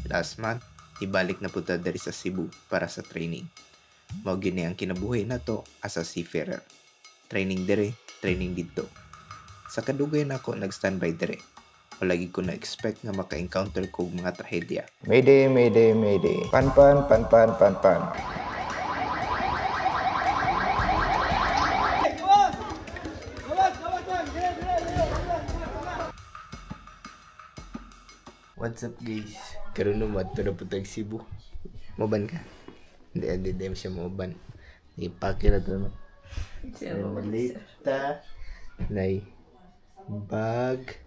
Last month, ibalik na punta diri sa Cebu para sa training. Mao gini ang kinabuhi nato as a seafarer. Training diri, training dito. Sa kadugay nako nag-standby diri. Walagi ko na-expect nga maka-encounter kog mga trahedya. Mayday, mayday, mayday. Pan. What's up guys? Karon no madto na putag Cebu. Moban ka? Hindi siya moban. Ipake na to no. Malita. Nay bag.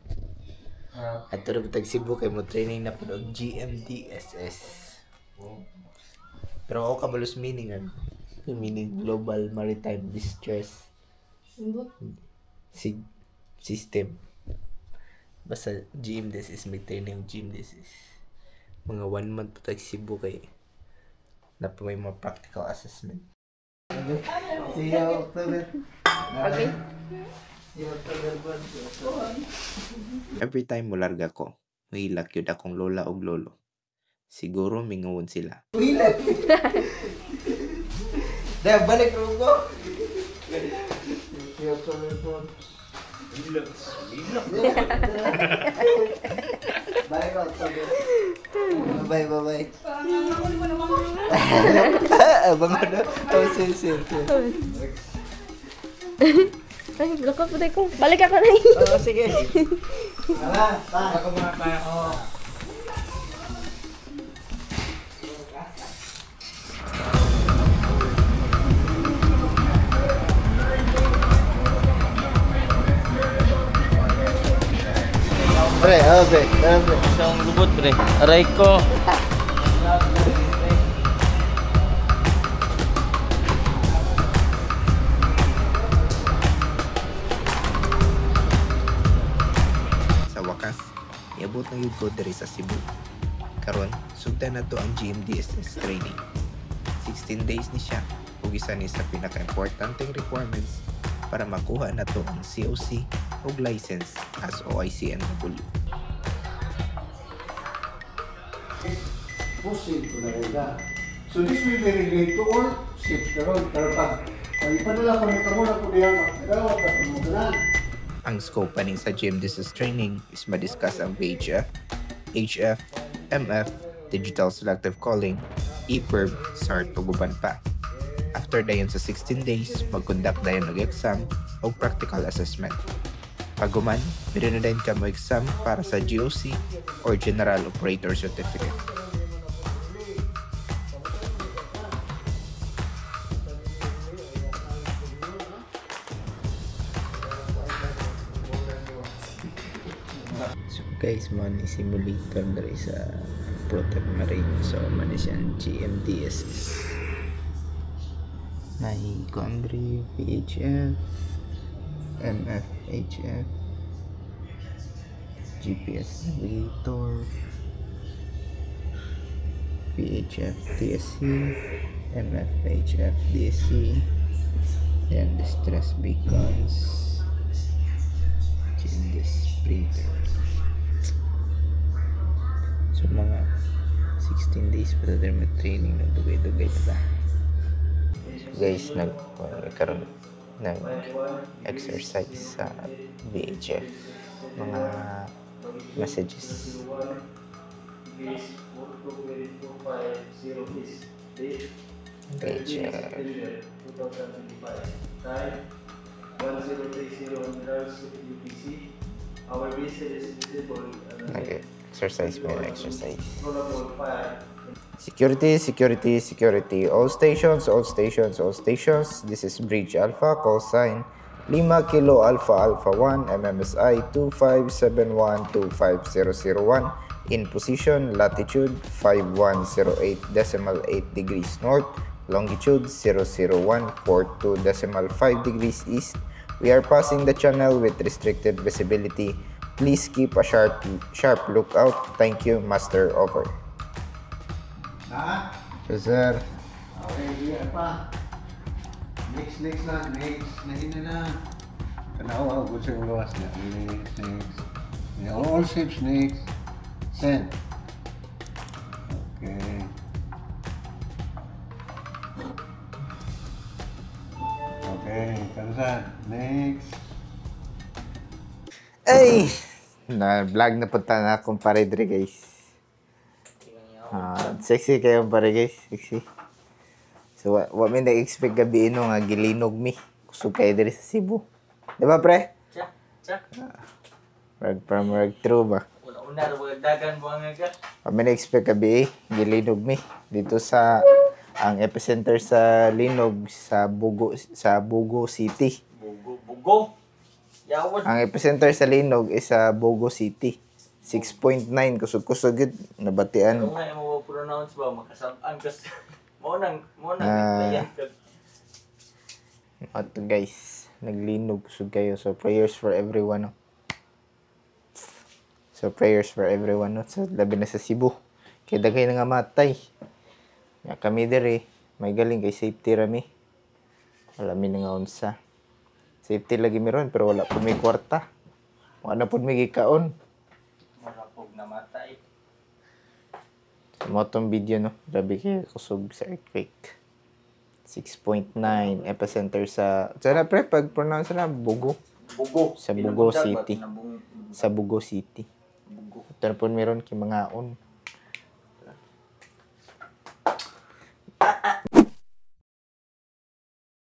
At to na putag Cebu kay mo training na pud og GMDSS. Pero ako kabalos meaning meaning Global Maritime Distress System. Basta GMDSS, may training GMDSS. Mga 1 month po tayo Cebu kay na pa may mga practical assessment. See you October. Okay. See you October. Every time mularga ko, mahilak yun akong lola o lolo. Siguro minguon sila. Mahilak! Dahil balik ko! See you October. Bye. Abang ano? Oh, sige. Ay, loko po tayo ko. Balik ako na yun. Oo, sige. Ako mga pa. Pre, okay. Isang lubot, pre. Aray ko. Sa wakas, iabot na yun ko diri sa Cebu. Karon, sugdan na to ang GMDSS training. 16 days ni siya, ug isa ni sa pinaka-importanteng requirements para makuha na to ang COC ug license as OICNW. Pusin ko na rin na. So this will be related to all ships karon. Pero pag ipadala ko ng kamuna po niya, magdalawa ka po mga. Ang scope pa rin sa GMDSS training is madiscuss ang VHF, HF, MF, Digital Selective Calling, EPIRB, SART ug uban pa. After dayon sa 16 days, mag-conduct dayon og exam o practical assessment. Paguman, pwede na din ka mo exam para sa GOC or General Operator Certificate. So guys, man simulator dari sa Protect Marine. So man siyang GMDSS. May Condri, VHF, MFHF, GPS Navigator, VHF DSC, MFHF DSC, and distress beacons, GMDSS printer. So mga 16 days pa tayo may training ng dugay-dugay pa. Guys, nagkaroon ng exercise sa VHF, mga messages. VHF. Okay, exercise. Security. All stations. This is Bridge Alpha, call sign 5 Kilo Alpha 1, MMSI 2571-25001. In position, latitude 5108.8 degrees north, longitude 00142.5 degrees east. We are passing the channel with restricted visibility. Please keep a sharp lookout. Thank you, Master. Over. Yes, sir. Okay, here pa. Next na. Nahina na. Kanawa, good sa ulas na. Next. All ships next. Send. Okay, karusa. Next. Ay! Na-vlog na punta na akong pare dre guys. Sexy kayo pare guys. Sexy. So, wa mi na-expect gabi nga gilinog mi. Kusog kayo dre sa Cebu. Di ba pre? Tsak. Rag true ba? Una-una, dagan mo ang aga. Kami na-expect gabi gilinog mi. Dito sa ang epicenter sa linog sa Bugo City. Bugo. Yawad. Ang epicenter sa linog is sa Bugo City. 6.9 kusog-kusog yun nabatian. Ano nga yung mo-pronounce ba? Makasabang kasi. Mo nang Ah. playan ka. Ato guys, naglinog kusog kayo. So prayers for everyone. No? So prayers for everyone. No? So labi na sa Cebu. Kaya dagay na nga matay. Ya kami diri, may galing kay safety rami. Wala mi nga unsa. Safety lagi mi ron pero wala po may kwarta. Wala po may gikaon. Marapog na matay. Sa mo tong video no, grabe kayo kusog sa earthquake. 6.9 epicenter sa sana pre pag pronounce na Bugo. Bugo. Sa Bugo Pinabundag ba? City. Pinabung- Sa Bugo City. Bugo. Ito na po meron kay mga on.